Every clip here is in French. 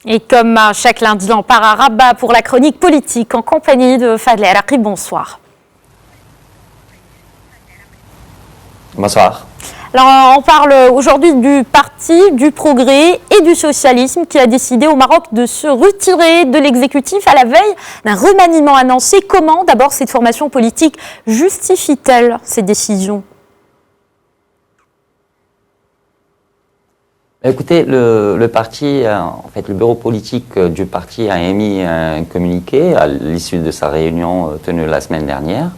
Et comme chaque lundi, on part à Rabat pour la chronique politique en compagnie de Fadel Araqi. Bonsoir. Bonsoir. Alors, on parle aujourd'hui du Parti du Progrès et du Socialisme qui a décidé au Maroc de se retirer de l'exécutif à la veille d'un remaniement annoncé. Comment, d'abord, cette formation politique justifie-t-elle ces décisions ? Écoutez, le parti, en fait, le bureau politique du parti a émis un communiqué à l'issue de sa réunion tenue la semaine dernière.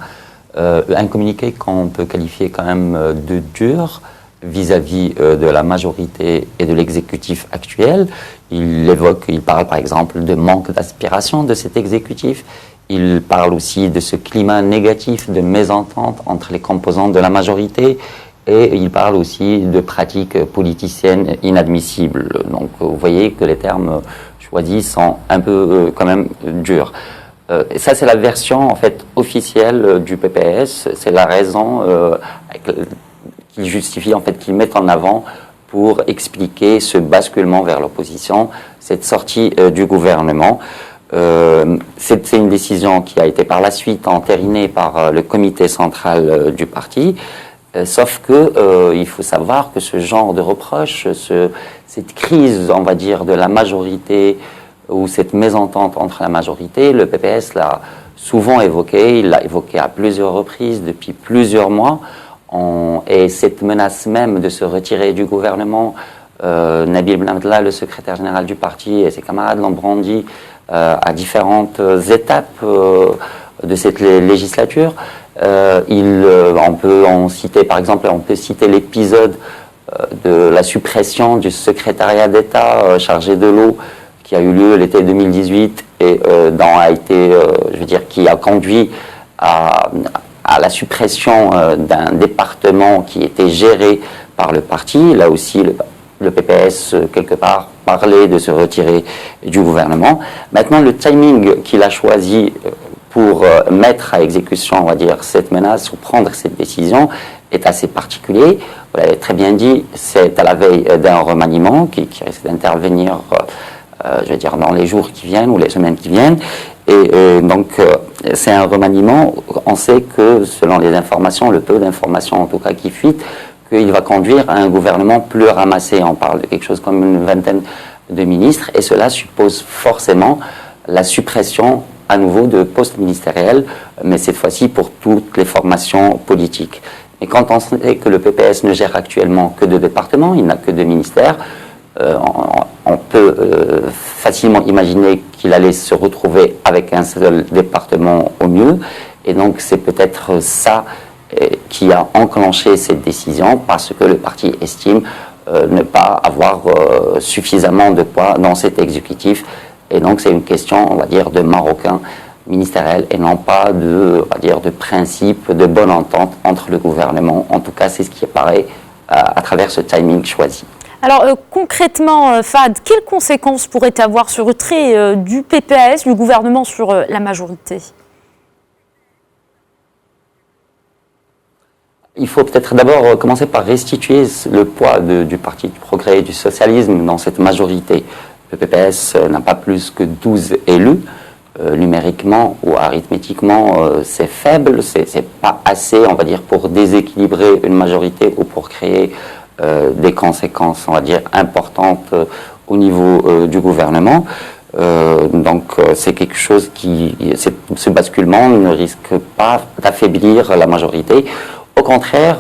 Un communiqué qu'on peut qualifier quand même de dur vis-à-vis de la majorité et de l'exécutif actuel. Il parle par exemple de manque d'aspiration de cet exécutif. Il parle aussi de ce climat négatif de mésentente entre les composants de la majorité. Et il parle aussi de pratiques politiciennes inadmissibles. Donc vous voyez que les termes choisis sont un peu quand même durs. Et ça c'est la version en fait officielle du PPS. C'est la raison qui justifie en fait qu'ils mettent en avant pour expliquer ce basculement vers l'opposition, cette sortie du gouvernement. C'est une décision qui a été par la suite entérinée par le comité central du parti. Sauf que il faut savoir que ce genre de reproche, cette crise, on va dire, de la majorité ou cette mésentente entre la majorité, le PPS l'a souvent évoqué, il l'a évoqué à plusieurs reprises depuis plusieurs mois, et cette menace même de se retirer du gouvernement, Nabil Ben Abdallah, le secrétaire général du parti, et ses camarades l'ont brandi à différentes étapes de cette législature. On peut en citer, par exemple, on peut citer l'épisode de la suppression du secrétariat d'État chargé de l'eau qui a eu lieu l'été 2018 et qui a conduit à la suppression d'un département qui était géré par le parti. Là aussi, le PPS, quelque part, parlait de se retirer du gouvernement. Maintenant, le timing qu'il a choisi pour mettre à exécution, on va dire, cette menace ou prendre cette décision est assez particulier. Vous l'avez très bien dit, c'est à la veille d'un remaniement qui risque d'intervenir, dans les jours qui viennent ou les semaines qui viennent. Et donc, c'est un remaniement. On sait que, selon les informations, le peu d'informations en tout cas qui fuitent, qu'il va conduire à un gouvernement plus ramassé. On parle de quelque chose comme une vingtaine de ministres, et cela suppose forcément la suppression à nouveau de postes ministériels, mais cette fois-ci pour toutes les formations politiques. Et quand on sait que le PPS ne gère actuellement que 2 départements, il n'a que 2 ministères, on peut facilement imaginer qu'il allait se retrouver avec un seul département au mieux. Et donc c'est peut-être ça qui a enclenché cette décision, parce que le parti estime ne pas avoir suffisamment de poids dans cet exécutif. Et donc c'est une question, on va dire, de marocain ministériel et non pas de principe de bonne entente entre le gouvernement. En tout cas, c'est ce qui apparaît à travers ce timing choisi. Alors concrètement, Fad, quelles conséquences pourrait avoir ce retrait du PPS, du gouvernement, sur la majorité ? Il faut peut-être d'abord commencer par restituer le poids du Parti du Progrès et du Socialisme dans cette majorité. Le PPS n'a pas plus que 12 élus. Numériquement ou arithmétiquement, c'est faible, c'est pas assez, on va dire, pour déséquilibrer une majorité ou pour créer des conséquences, on va dire, importantes au niveau du gouvernement. Donc c'est quelque chose ce basculement ne risque pas d'affaiblir la majorité. Au contraire,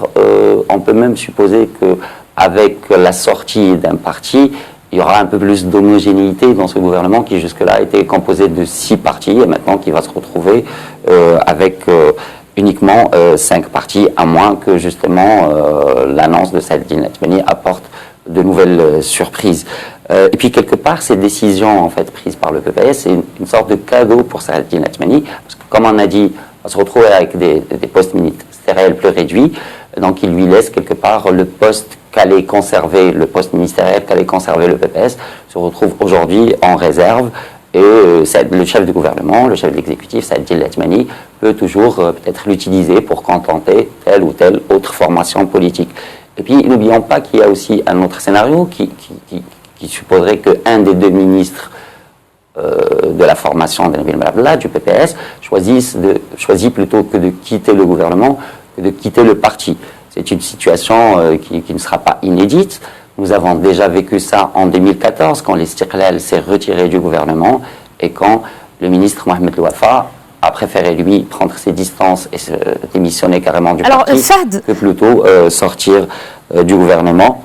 on peut même supposer que avec la sortie d'un parti, il y aura un peu plus d'homogénéité dans ce gouvernement qui jusque-là était composé de 6 partis et maintenant qui va se retrouver avec uniquement 5 partis, à moins que justement l'annonce de Saadine Latmani apporte de nouvelles surprises. Et puis quelque part, ces décisions en fait prises par le PPS, c'est une sorte de cadeau pour Saadine Latmani, parce que comme on a dit, on va se retrouver avec des postes ministériels plus réduits, donc il lui laisse quelque part le poste qu'allait conserver le poste ministériel, qu'allait conserver le PPS, se retrouve aujourd'hui en réserve, et le chef du gouvernement, le chef de l'exécutif, Saadine Latmani, peut toujours peut-être l'utiliser pour contenter telle ou telle autre formation politique. Et puis n'oublions pas qu'il y a aussi un autre scénario qui supposerait qu'un des 2 ministres de la formation de Nabil Abdallah, du PPS, choisit plutôt que de quitter le gouvernement, que de quitter le parti. C'est une situation qui ne sera pas inédite. Nous avons déjà vécu ça en 2014, quand l'Istiqlal s'est retiré du gouvernement et quand le ministre Mohamed Louafa a préféré, lui, prendre ses distances et se démissionner carrément du parti, que plutôt sortir du gouvernement.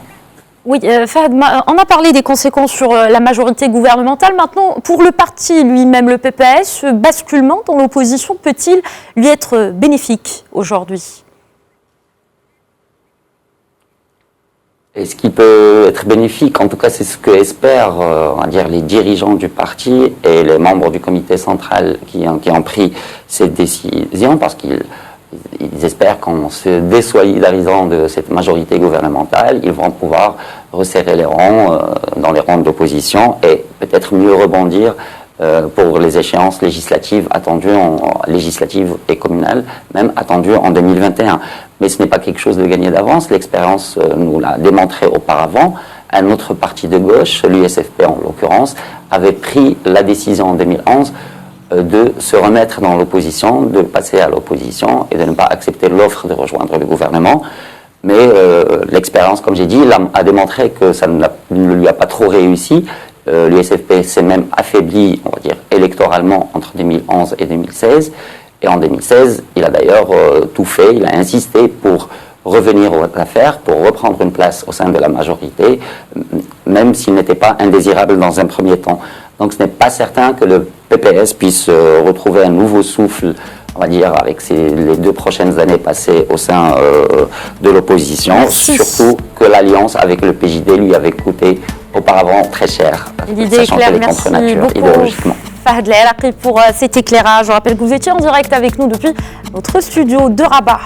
Oui, Fahd, on a parlé des conséquences sur la majorité gouvernementale. Maintenant, pour le parti lui-même, le PPS, ce basculement dans l'opposition peut-il lui être bénéfique aujourd'hui ? Est-ce qu'il peut être bénéfique? En tout cas, c'est ce que espèrent, on va dire, les dirigeants du parti et les membres du comité central qui ont pris cette décision, parce qu'ils espèrent qu'en se désolidarisant de cette majorité gouvernementale, ils vont pouvoir resserrer les rangs dans les rangs d'opposition et peut-être mieux rebondir pour les échéances législatives attendues, législatives et communales, même attendues en 2021. Mais ce n'est pas quelque chose de gagné d'avance. L'expérience nous l'a démontré auparavant. Un autre parti de gauche, l'USFP en l'occurrence, avait pris la décision en 2011 de se remettre dans l'opposition, de passer à l'opposition et de ne pas accepter l'offre de rejoindre le gouvernement. Mais l'expérience, comme j'ai dit, a démontré que ça ne lui a pas trop réussi. L'USFP s'est même affaibli, on va dire, électoralement entre 2011 et 2016. Et en 2016, il a d'ailleurs tout fait, il a insisté pour revenir aux affaires, pour reprendre une place au sein de la majorité, même s'il n'était pas indésirable dans un premier temps. Donc ce n'est pas certain que le PPS puisse retrouver un nouveau souffle, on va dire, avec les 2 prochaines années passées au sein de l'opposition. Surtout que l'alliance avec le PJD lui avait coûté auparavant très cher. L'idée est claire, merci beaucoup Fahd El Erraqi pour cet éclairage. Je rappelle que vous étiez en direct avec nous depuis notre studio de Rabat.